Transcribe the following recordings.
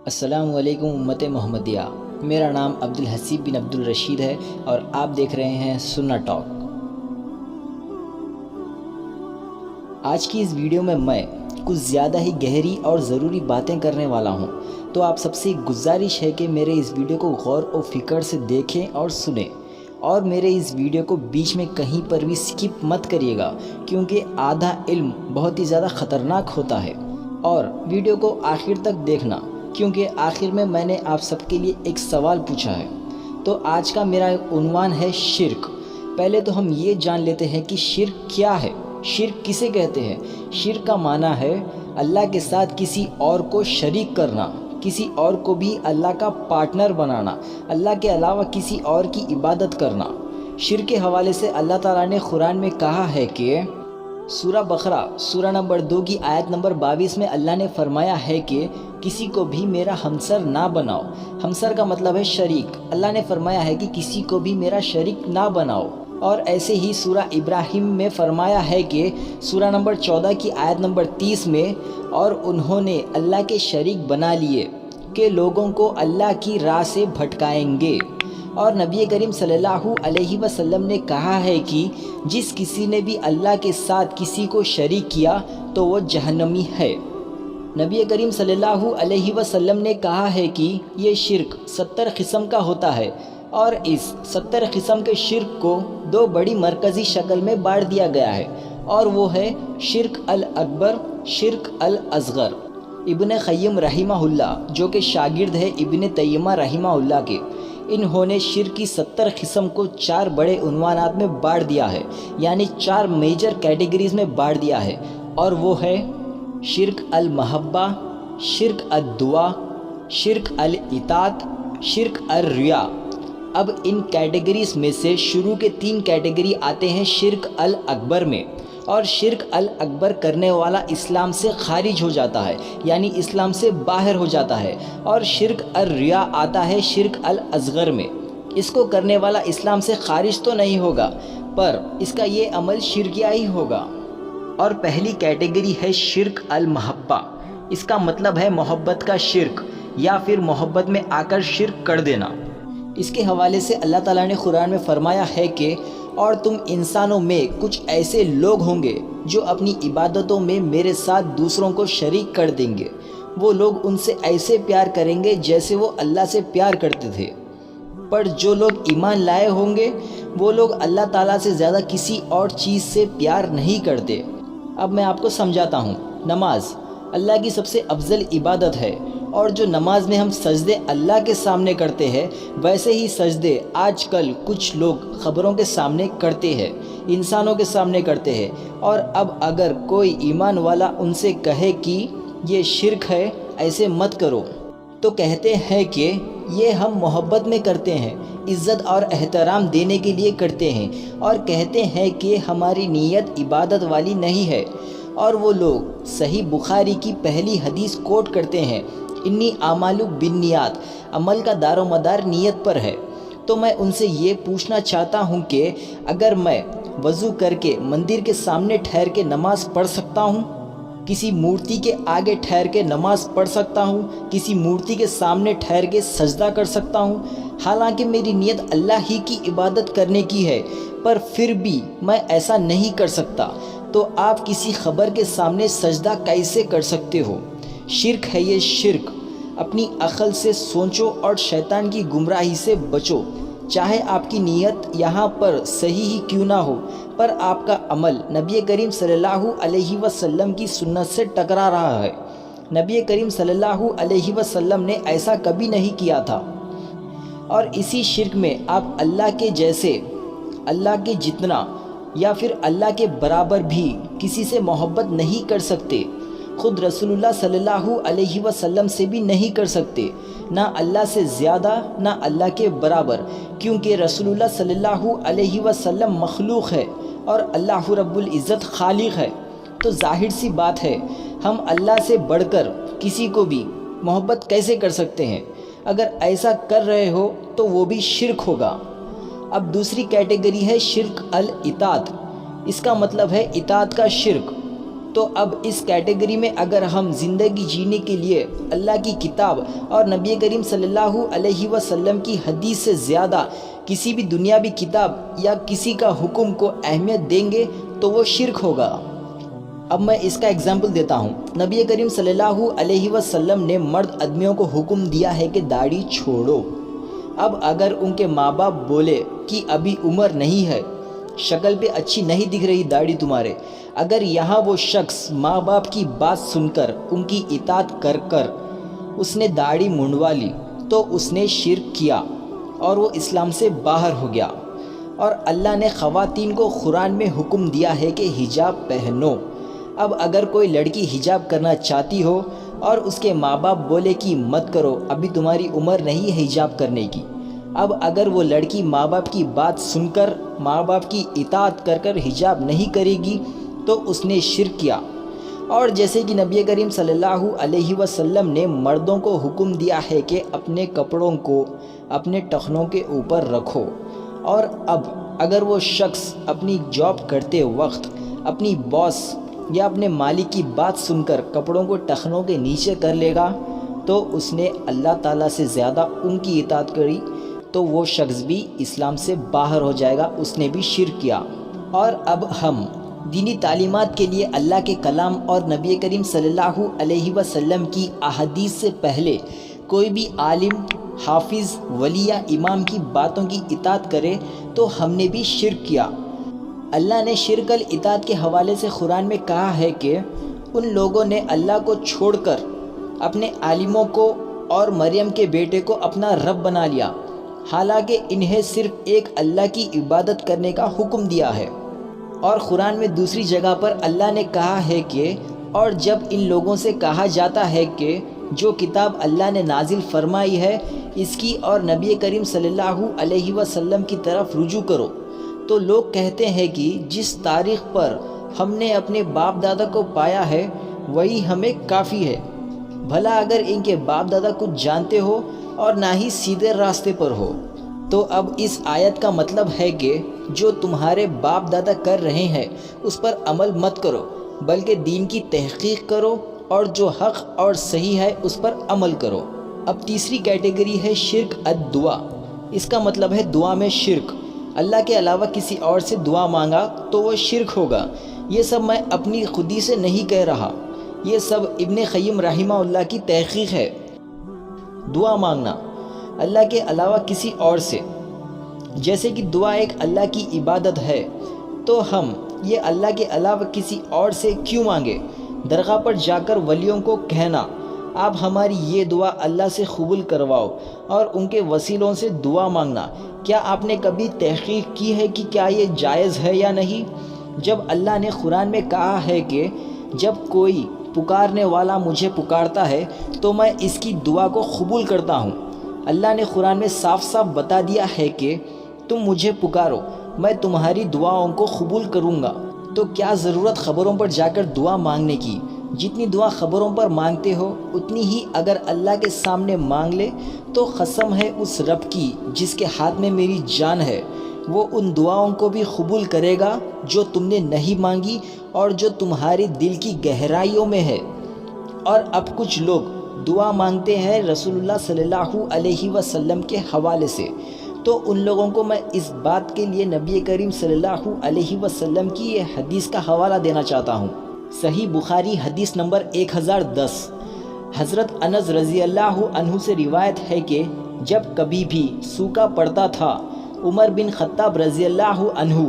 السلام علیکم امت محمدیہ، میرا نام عبدالحسیب بن عبدالرشید ہے اور آپ دیکھ رہے ہیں سننا ٹاک۔ آج کی اس ویڈیو میں کچھ زیادہ ہی گہری اور ضروری باتیں کرنے والا ہوں، تو آپ سب سے گزارش ہے کہ میرے اس ویڈیو کو غور و فکر سے دیکھیں اور سنیں، اور میرے اس ویڈیو کو بیچ میں کہیں پر بھی سکپ مت کریے گا، کیونکہ آدھا علم بہت ہی زیادہ خطرناک ہوتا ہے۔ اور ویڈیو کو آخر تک دیکھنا، کیونکہ آخر میں نے آپ سب کے لیے ایک سوال پوچھا ہے۔ تو آج کا میرا عنوان ہے شرک۔ پہلے تو ہم یہ جان لیتے ہیں کہ شرک کیا ہے، شرک کسے کہتے ہیں۔ شرک کا معنی ہے اللہ کے ساتھ کسی اور کو شریک کرنا، کسی اور کو بھی اللہ کا پارٹنر بنانا، اللہ کے علاوہ کسی اور کی عبادت کرنا۔ شرک کے حوالے سے اللہ تعالیٰ نے قرآن میں کہا ہے کہ سورہ بقرہ سورہ نمبر 2 کی آیت نمبر 22 میں اللہ نے فرمایا ہے کہ کسی کو بھی میرا ہمسر نہ بناؤ۔ ہمسر کا مطلب ہے شریک۔ اللہ نے فرمایا ہے کہ کسی کو بھی میرا شریک نہ بناؤ۔ اور ایسے ہی سورہ ابراہیم میں فرمایا ہے کہ سورہ نمبر 14 کی آیت نمبر 30 میں، اور انہوں نے اللہ کے شریک بنا لیے کہ لوگوں کو اللہ کی راہ سے بھٹکائیں گے۔ اور نبی کریم صلی اللہ علیہ وسلم نے کہا ہے کہ جس کسی نے بھی اللہ کے ساتھ کسی کو شریک کیا تو وہ جہنمی ہے۔ نبی کریم صلی اللہ علیہ وسلم نے کہا ہے کہ یہ شرک 70 قسم کا ہوتا ہے، اور اس 70 قسم کے شرک کو 2 بڑی مرکزی شکل میں بانٹ دیا گیا ہے، اور وہ ہے شرک الاکبر، شرک الاصغر۔ ابن قیم رحمہ اللہ، جو کہ شاگرد ہے ابن تیمیہ رحمہ اللہ کے، انہوں نے شرک کی 70 قسم کو 4 بڑے عنوانات میں بانٹ دیا ہے، یعنی 4 میجر کیٹیگریز میں بانٹ دیا ہے، اور وہ ہے شرک المحبہ، شرک الدعا، شرک الاطاعت، شرک الریا۔ اب ان کیٹیگریز میں سے شروع کے 3 کیٹیگری آتے ہیں شرک الاکبر میں، اور شرک الاکبر کرنے والا اسلام سے خارج ہو جاتا ہے، یعنی اسلام سے باہر ہو جاتا ہے۔ اور شرک الریا آتا ہے شرک الاصغر میں۔ اس کو کرنے والا اسلام سے خارج تو نہیں ہوگا، پر اس کا یہ عمل شرکیہ ہی ہوگا۔ اور پہلی کیٹیگری ہے شرک المحبہ۔ اس کا مطلب ہے محبت کا شرک، یا پھر محبت میں آ کر شرک کر دینا۔ اس کے حوالے سے اللہ تعالیٰ نے قرآن میں فرمایا ہے کہ اور تم انسانوں میں کچھ ایسے لوگ ہوں گے جو اپنی عبادتوں میں میرے ساتھ دوسروں کو شریک کر دیں گے۔ وہ لوگ ان سے ایسے پیار کریں گے جیسے وہ اللہ سے پیار کرتے تھے۔ پر جو لوگ ایمان لائے ہوں گے وہ لوگ اللہ تعالیٰ سے زیادہ کسی اور چیز سے پیار نہیں کرتے۔ اب میں آپ کو سمجھاتا ہوں۔ نماز اللہ کی سب سے افضل عبادت ہے، اور جو نماز میں ہم سجدے اللہ کے سامنے کرتے ہیں، ویسے ہی سجدے آج کل کچھ لوگ قبروں کے سامنے کرتے ہیں، انسانوں کے سامنے کرتے ہیں۔ اور اب اگر کوئی ایمان والا ان سے کہے کہ یہ شرک ہے، ایسے مت کرو، تو کہتے ہیں کہ یہ ہم محبت میں کرتے ہیں، عزت اور احترام دینے کے لیے کرتے ہیں، اور کہتے ہیں کہ ہماری نیت عبادت والی نہیں ہے۔ اور وہ لوگ صحیح بخاری کی پہلی حدیث کوٹ کرتے ہیں، انی اعمال بالنیات، عمل کا دار و مدار نیت پر ہے۔ تو میں ان سے یہ پوچھنا چاہتا ہوں کہ اگر میں وضو کر کے مندر کے سامنے ٹھہر کے نماز پڑھ سکتا ہوں، کسی مورتی کے آگے ٹھہر کے نماز پڑھ سکتا ہوں، کسی مورتی کے سامنے ٹھہر کے سجدہ کر سکتا ہوں، حالانکہ میری نیت اللہ ہی کی عبادت کرنے کی ہے، پر پھر بھی میں ایسا نہیں کر سکتا، تو آپ کسی قبر کے سامنے سجدہ کیسے کر سکتے ہو؟ شرک ہے یہ شرک۔ اپنی عقل سے سوچو اور شیطان کی گمراہی سے بچو۔ چاہے آپ کی نیت یہاں پر صحیح ہی کیوں نہ ہو، پر آپ کا عمل نبی کریم صلی اللہ علیہ وسلم کی سنت سے ٹکرا رہا ہے۔ نبی کریم صلی اللہ علیہ وسلم نے ایسا کبھی نہیں کیا تھا۔ اور اسی شرک میں آپ اللہ کے جیسے، اللہ کے جتنا یا پھر اللہ کے برابر بھی کسی سے محبت نہیں کر سکتے۔ خود رسول اللہ صلی اللہ علیہ وسلم سے بھی نہیں کر سکتے، نہ اللہ سے زیادہ نہ اللہ کے برابر، کیونکہ رسول اللہ صلی اللہ علیہ وسلم مخلوق ہے اور اللہ رب العزت خالق ہے۔ تو ظاہر سی بات ہے، ہم اللہ سے بڑھ کر کسی کو بھی محبت کیسے کر سکتے ہیں؟ اگر ایسا کر رہے ہو تو وہ بھی شرک ہوگا۔ اب دوسری کیٹیگری ہے شرک الاطاعت۔ اس کا مطلب ہے اطاعت کا شرک۔ تو اب اس کیٹیگری میں اگر ہم زندگی جینے کے لیے اللہ کی کتاب اور نبی کریم صلی اللہ علیہ وسلم کی حدیث سے زیادہ کسی بھی دنیاوی کتاب یا کسی کا حکم کو اہمیت دیں گے تو وہ شرک ہوگا۔ اب میں اس کا اگزامپل دیتا ہوں۔ نبی کریم صلی اللہ علیہ وسلم نے مرد آدمیوں کو حکم دیا ہے کہ داڑھی چھوڑو۔ اب اگر ان کے ماں باپ بولے کہ ابھی عمر نہیں ہے، شکل پہ اچھی نہیں دکھ رہی داڑھی تمہارے، اگر یہاں وہ شخص ماں باپ کی بات سن کر ان کی اطاعت کر کر اس نے داڑھی منڈوا لی تو اس نے شرک کیا اور وہ اسلام سے باہر ہو گیا۔ اور اللہ نے خواتین کو قرآن میں حکم دیا ہے کہ حجاب پہنو۔ اب اگر کوئی لڑکی حجاب کرنا چاہتی ہو اور اس کے ماں باپ بولے کہ مت کرو، ابھی تمہاری عمر نہیں ہے حجاب کرنے کی، اب اگر وہ لڑکی ماں باپ کی بات سن کر ماں باپ کی اطاعت کر کر حجاب نہیں کرے گی تو اس نے شرک کیا۔ اور جیسے کہ نبی کریم صلی اللہ علیہ وسلم نے مردوں کو حکم دیا ہے کہ اپنے کپڑوں کو اپنے ٹخنوں کے اوپر رکھو، اور اب اگر وہ شخص اپنی جاب کرتے وقت اپنی باس یا اپنے مالک کی بات سن کر کپڑوں کو ٹخنوں کے نیچے کر لے گا تو اس نے اللہ تعالیٰ سے زیادہ ان کی اطاعت کری، تو وہ شخص بھی اسلام سے باہر ہو جائے گا، اس نے بھی شرک کیا۔ اور اب ہم دینی تعلیمات کے لیے اللہ کے کلام اور نبی کریم صلی اللہ علیہ وسلم کی احادیث سے پہلے کوئی بھی عالم، حافظ، ولی یا امام کی باتوں کی اطاعت کرے تو ہم نے بھی شرک کیا۔ اللہ نے شرک الاطاعت کے حوالے سے قرآن میں کہا ہے کہ ان لوگوں نے اللہ کو چھوڑ کر اپنے عالموں کو اور مریم کے بیٹے کو اپنا رب بنا لیا، حالانکہ انہیں صرف ایک اللہ کی عبادت کرنے کا حکم دیا ہے۔ اور قرآن میں دوسری جگہ پر اللہ نے کہا ہے کہ اور جب ان لوگوں سے کہا جاتا ہے کہ جو کتاب اللہ نے نازل فرمائی ہے اس کی اور نبی کریم صلی اللہ علیہ وسلم کی طرف رجوع کرو، تو لوگ کہتے ہیں کہ جس تاریخ پر ہم نے اپنے باپ دادا کو پایا ہے وہی ہمیں کافی ہے، بھلا اگر ان کے باپ دادا کچھ جانتے ہو اور نہ ہی سیدھے راستے پر ہو۔ تو اب اس آیت کا مطلب ہے کہ جو تمہارے باپ دادا کر رہے ہیں اس پر عمل مت کرو، بلکہ دین کی تحقیق کرو اور جو حق اور صحیح ہے اس پر عمل کرو۔ اب تیسری کیٹیگری ہے شرک الدعا۔ اس کا مطلب ہے دعا میں شرک۔ اللہ کے علاوہ کسی اور سے دعا مانگا تو وہ شرک ہوگا۔ یہ سب میں اپنی خودی سے نہیں کہہ رہا، یہ سب ابن قیم رحمہ اللہ کی تحقیق ہے۔ دعا مانگنا اللہ کے علاوہ کسی اور سے، جیسے کہ دعا ایک اللہ کی عبادت ہے، تو ہم یہ اللہ کے علاوہ کسی اور سے کیوں مانگے؟ درگاہ پر جا کر ولیوں کو کہنا آپ ہماری یہ دعا اللہ سے قبول کرواؤ، اور ان کے وسیلوں سے دعا مانگنا، کیا آپ نے کبھی تحقیق کی ہے کہ کیا یہ جائز ہے یا نہیں؟ جب اللہ نے قرآن میں کہا ہے کہ جب کوئی پکارنے والا مجھے پکارتا ہے تو میں اس کی دعا کو قبول کرتا ہوں، اللہ نے قرآن میں صاف صاف بتا دیا ہے کہ تم مجھے پکارو، میں تمہاری دعاؤں کو قبول کروں گا، تو کیا ضرورت خبروں پر جا کر دعا مانگنے کی؟ جتنی دعا خبروں پر مانگتے ہو اتنی ہی اگر اللہ کے سامنے مانگ لے تو قسم ہے اس رب کی جس کے ہاتھ میں میری جان ہے، وہ ان دعاؤں کو بھی قبول کرے گا جو تم نے نہیں مانگی اور جو تمہارے دل کی گہرائیوں میں ہے۔ اور اب کچھ لوگ دعا مانگتے ہیں رسول اللہ صلی اللہ علیہ وسلم کے حوالے سے، تو ان لوگوں کو میں اس بات کے لیے نبی کریم صلی اللہ علیہ وسلم کی یہ حدیث کا حوالہ دینا چاہتا ہوں۔ صحیح بخاری حدیث نمبر 1010، حضرت انس رضی اللہ عنہ سے روایت ہے کہ جب کبھی بھی سوکھا پڑتا تھا، عمر بن خطاب رضی اللہ عنہ،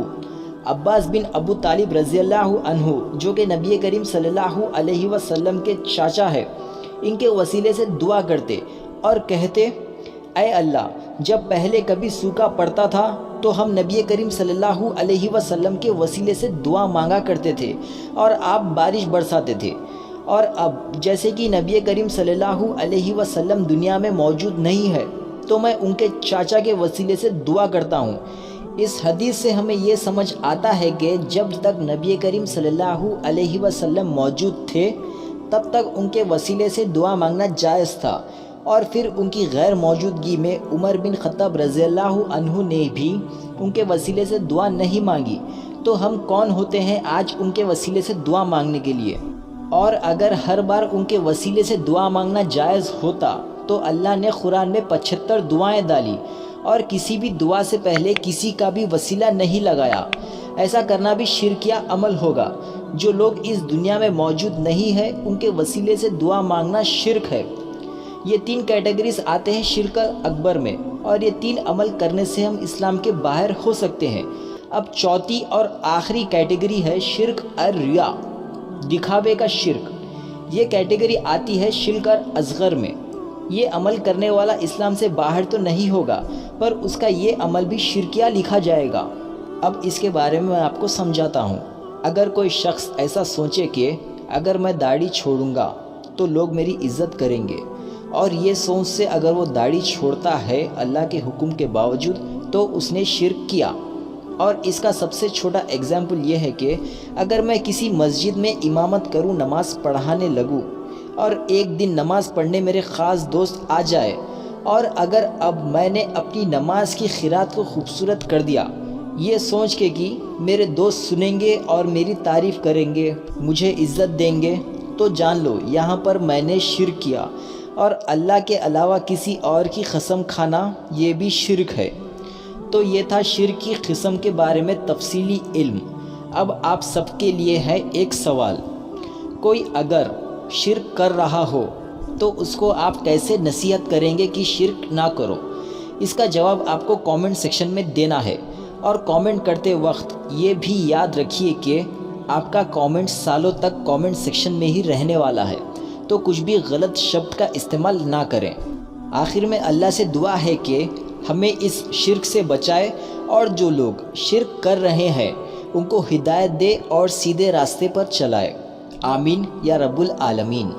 عباس بن ابو طالب رضی اللہ عنہ جو کہ نبی کریم صلی اللہ علیہ وسلم کے چاچا ہے، ان کے وسیلے سے دعا کرتے اور کہتے اے اللہ، جب پہلے کبھی سوکھا پڑتا تھا تو ہم نبی کریم صلی اللہ علیہ وسلم کے وسیلے سے دعا مانگا کرتے تھے اور آپ بارش برساتے تھے، اور اب جیسے کہ نبی کریم صلی اللہ علیہ وسلم دنیا میں موجود نہیں ہے تو میں ان کے چاچا کے وسیلے سے دعا کرتا ہوں۔ اس حدیث سے ہمیں یہ سمجھ آتا ہے کہ جب تک نبی کریم صلی اللہ علیہ وسلم موجود تھے تب تک ان کے وسیلے سے دعا مانگنا جائز تھا، اور پھر ان کی غیر موجودگی میں عمر بن خطاب رضی اللہ عنہ نے بھی ان کے وسیلے سے دعا نہیں مانگی، تو ہم کون ہوتے ہیں آج ان کے وسیلے سے دعا مانگنے کے لیے؟ اور اگر ہر بار ان کے وسیلے سے دعا مانگنا جائز ہوتا تو اللہ نے قرآن میں 75 دعائیں ڈالی اور کسی بھی دعا سے پہلے کسی کا بھی وسیلہ نہیں لگایا۔ ایسا کرنا بھی شرکیہ عمل ہوگا۔ جو لوگ اس دنیا میں موجود نہیں ہیں ان کے وسیلے سے دعا مانگنا شرک ہے۔ یہ 3 کیٹیگریز آتے ہیں شرک اکبر میں، اور یہ 3 عمل کرنے سے ہم اسلام کے باہر ہو سکتے ہیں۔ اب چوتھی اور آخری کیٹیگری ہے شرک الریا، دکھاوے کا شرک۔ یہ کیٹیگری آتی ہے شرک اصغر میں۔ یہ عمل کرنے والا اسلام سے باہر تو نہیں ہوگا، پر اس کا یہ عمل بھی شرکیہ لکھا جائے گا۔ اب اس کے بارے میں آپ کو سمجھاتا ہوں۔ اگر کوئی شخص ایسا سوچے کہ اگر میں داڑھی چھوڑوں گا تو لوگ میری عزت کریں گے، اور یہ سوچ سے اگر وہ داڑھی چھوڑتا ہے اللہ کے حکم کے باوجود، تو اس نے شرک کیا۔ اور اس کا سب سے چھوٹا ایگزامپل یہ ہے کہ اگر میں کسی مسجد میں امامت کروں، نماز پڑھانے لگوں، اور ایک دن نماز پڑھنے میرے خاص دوست آ جائے، اور اگر اب میں نے اپنی نماز کی قرات کو خوبصورت کر دیا، یہ سوچ کے کہ میرے دوست سنیں گے اور میری تعریف کریں گے، مجھے عزت دیں گے، تو جان لو یہاں پر میں نے شرک کیا، اور اللہ کے علاوہ کسی اور کی قسم کھانا یہ بھی شرک ہے۔ تو یہ تھا شرک کی قسم کے بارے میں تفصیلی علم۔ اب آپ سب کے لیے ہے ایک سوال، کوئی اگر شرک کر رہا ہو تو اس کو آپ کیسے نصیحت کریں گے کہ شرک نہ کرو؟ اس کا جواب آپ کو کامنٹ سیکشن میں دینا ہے، اور کامنٹ کرتے وقت یہ بھی یاد رکھیے کہ آپ کا کامنٹ سالوں تک کامنٹ سیکشن میں ہی رہنے والا ہے، تو کچھ بھی غلط شبد کا استعمال نہ کریں۔ آخر میں اللہ سے دعا ہے کہ ہمیں اس شرک سے بچائے، اور جو لوگ شرک کر رہے ہیں ان کو ہدایت دے اور سیدھے راستے پر چلائے۔ آمین یا رب العالمین۔